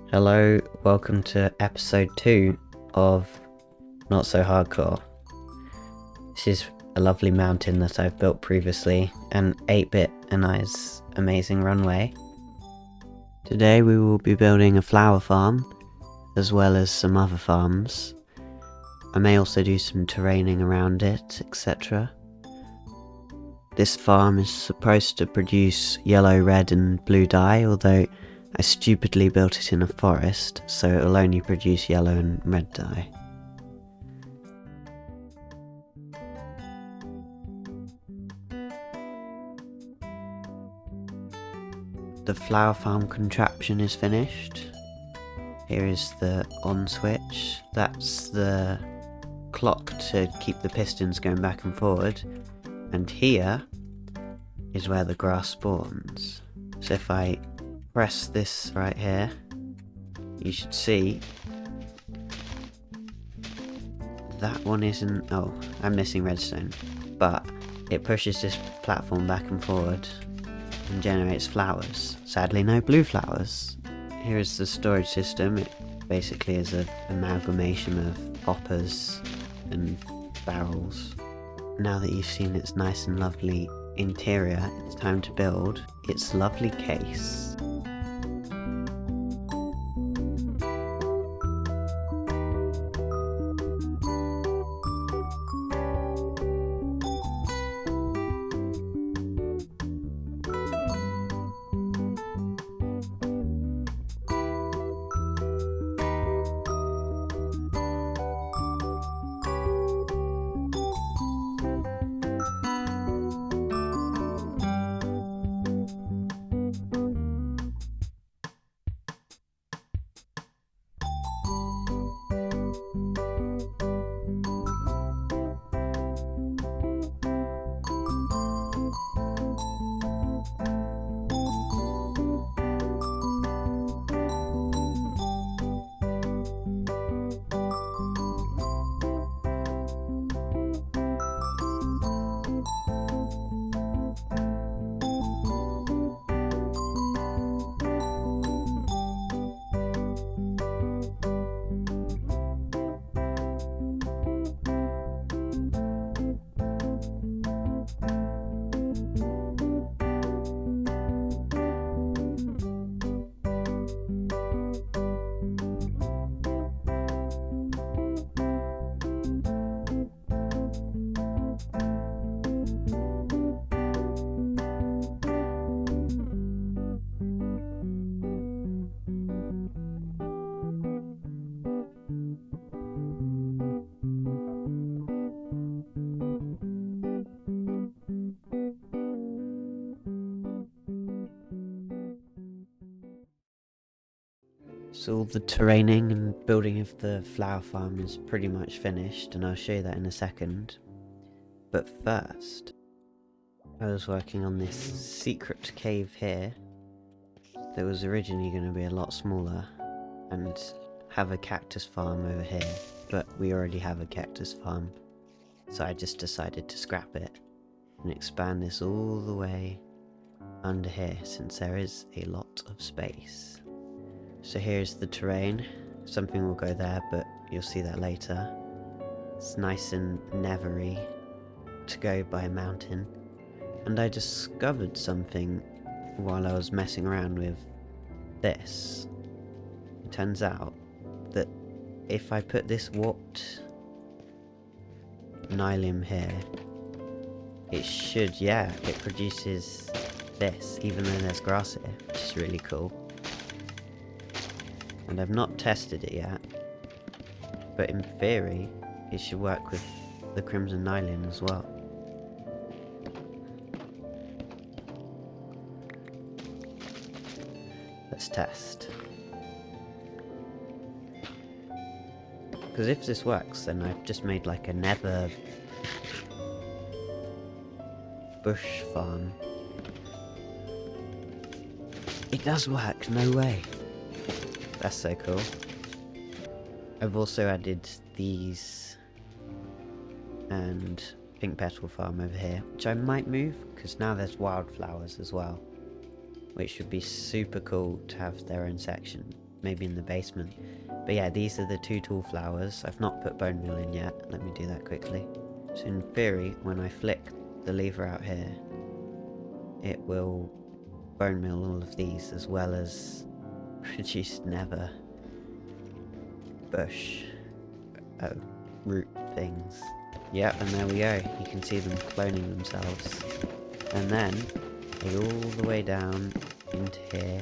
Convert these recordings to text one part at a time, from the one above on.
Hello, welcome to episode 2 of Not So Hardcore. This is a lovely mountain that I've built previously, and 8-Bit and I's amazing runway. Today we will be building a flower farm, as well as some other farms. I may also do some terraining around it, etc. This farm is supposed to produce yellow, red and blue dye, although I stupidly built it in a forest, so it will only produce yellow and red dye. The flower farm contraption is finished. Here is the on switch. That's the clock to keep the pistons going back and forward. And here is where the grass spawns. So if I press this right here, you should see that one isn't... oh, I'm missing redstone, but it pushes this platform back and forward and generates flowers. Sadly no blue flowers. Here is the storage system. It basically is an amalgamation of hoppers and barrels. Now that you've seen its nice and lovely interior, it's time to build its lovely case. So all the terraining and building of the flower farm is pretty much finished, and I'll show you that in a second. But first, I was working on this secret cave here that was originally going to be a lot smaller and have a cactus farm over here, but we already have a cactus farm, so I just decided to scrap it and expand this all the way under here, since there is a lot of space. So here's the terrain. Something will go there, but you'll see that later. It's nice and nevery to go by a mountain. And I discovered something while I was messing around with this. It turns out that if I put this warped nylon here, it should, it produces this, even though there's grass here, which is really cool. And I've not tested it yet, but in theory it should work with the crimson nylon as well. Let's test. Because if this works, then I've just made like a nether bush farm. It does work, no way. That's so cool. I've also added these and pink petal farm over here, which I might move because now there's wildflowers as well, which would be super cool to have their own section. maybe in the basement. But yeah, these are the 2 tall flowers. I've not put bone meal in yet. Let me do that quickly. So in theory, when I flick the lever out here, it will bone meal all of these as well as produce nether bush root things. Yep, and there we go. You can see them cloning themselves. And then they go all the way down into here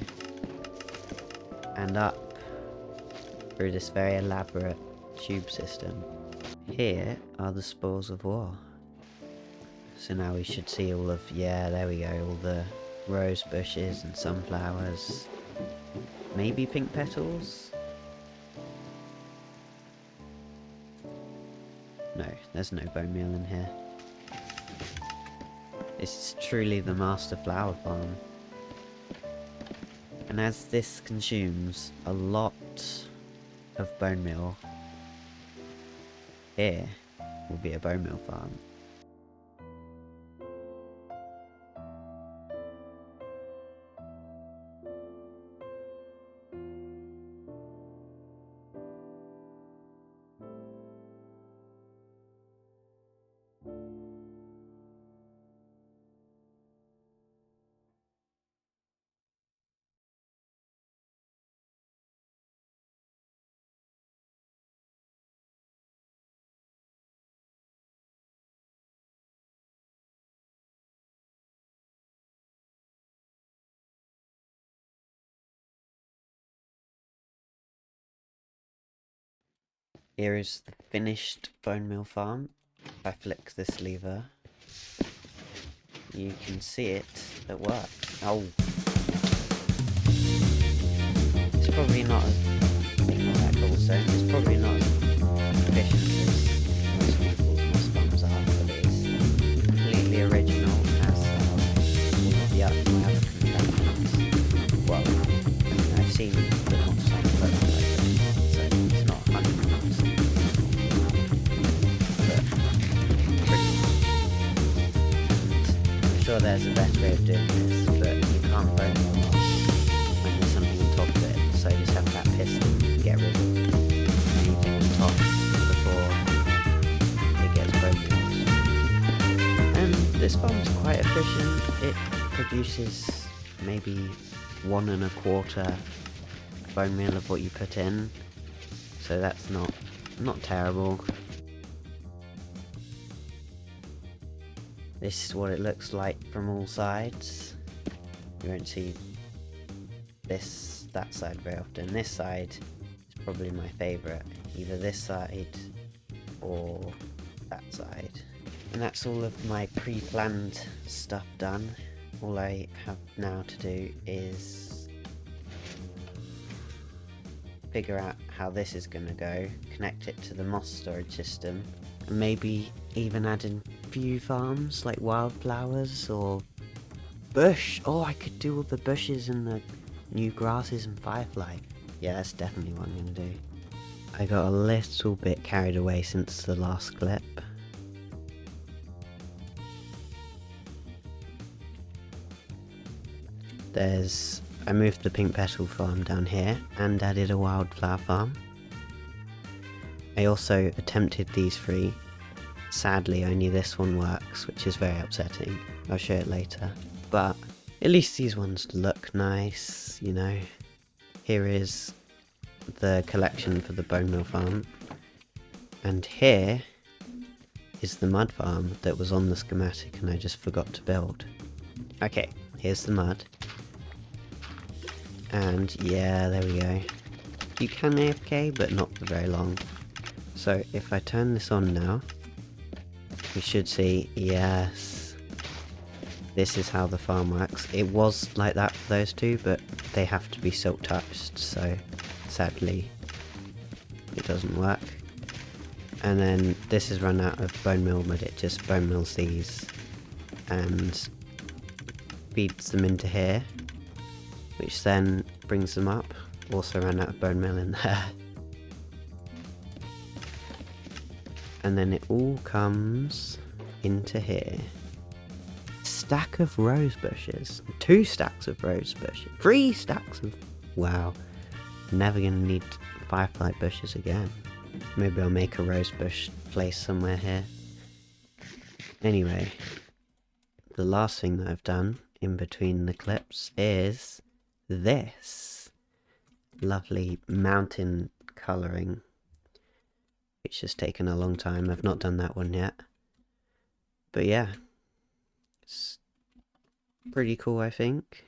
and up through this very elaborate tube system. Here are the spores of war. So now we should see all of, yeah, there we go, all the rose bushes and sunflowers. Maybe pink petals? No, there's no bone meal in here. This is truly the master flower farm. And as this consumes a lot of bone meal, here will be a bone meal farm. Here is the finished bone meal farm. If I flick this lever, you can see it at work. Oh! It's probably not as... ignore that cobblestone. It's probably not as efficient as most people's moss farms are, but it is completely original as all of the other contractions. Well, I mean, I've seen the moss farms look like it, so it's not 100%. I'm sure there's a better way of doing this, but you can't bone the moss when there's something on top of it, so you just have that piston, get rid of anything on top before it gets bone mealed. And this farm's quite efficient. It produces maybe 1 1/4 bone meal of what you put in, so that's not terrible. This is what it looks like from all sides. You won't see that side very often. This side is probably my favourite. Either this side or that side. And that's all of my pre-planned stuff done. All I have now to do is figure out how this is going to go, connect it to the moss storage system, and maybe even add in few farms like wildflowers or bush. Oh, I could do all the bushes and the new grasses and firefly. Yeah, that's definitely what I'm gonna do. I got a little bit carried away since the last clip. I moved the pink petal farm down here and added a wildflower farm. I also attempted these 3. Sadly, only this one works, which is very upsetting. I'll show it later. But at least these ones look nice, you know. Here is the collection for the bone meal farm. And here is the mud farm that was on the schematic and I just forgot to build. Okay, here's the mud. And yeah, there we go. You can AFK, but not for very long. So if I turn this on now, we should see, yes, this is how the farm works. It was like that for those 2, but they have to be silk touched, so sadly it doesn't work. And then this is run out of bone meal, but it just bone meals these and feeds them into here, which then brings them up. Also ran out of bone meal in there. And then it all comes into here. Stack of rose bushes. 2 stacks of rose bushes. 3 stacks of... wow. Never gonna need firefly bushes again. Maybe I'll make a rose bush place somewhere here. Anyway, the last thing that I've done in between the clips is this lovely mountain colouring, which has taken a long time. I've not done that one yet. But yeah, it's pretty cool, I think.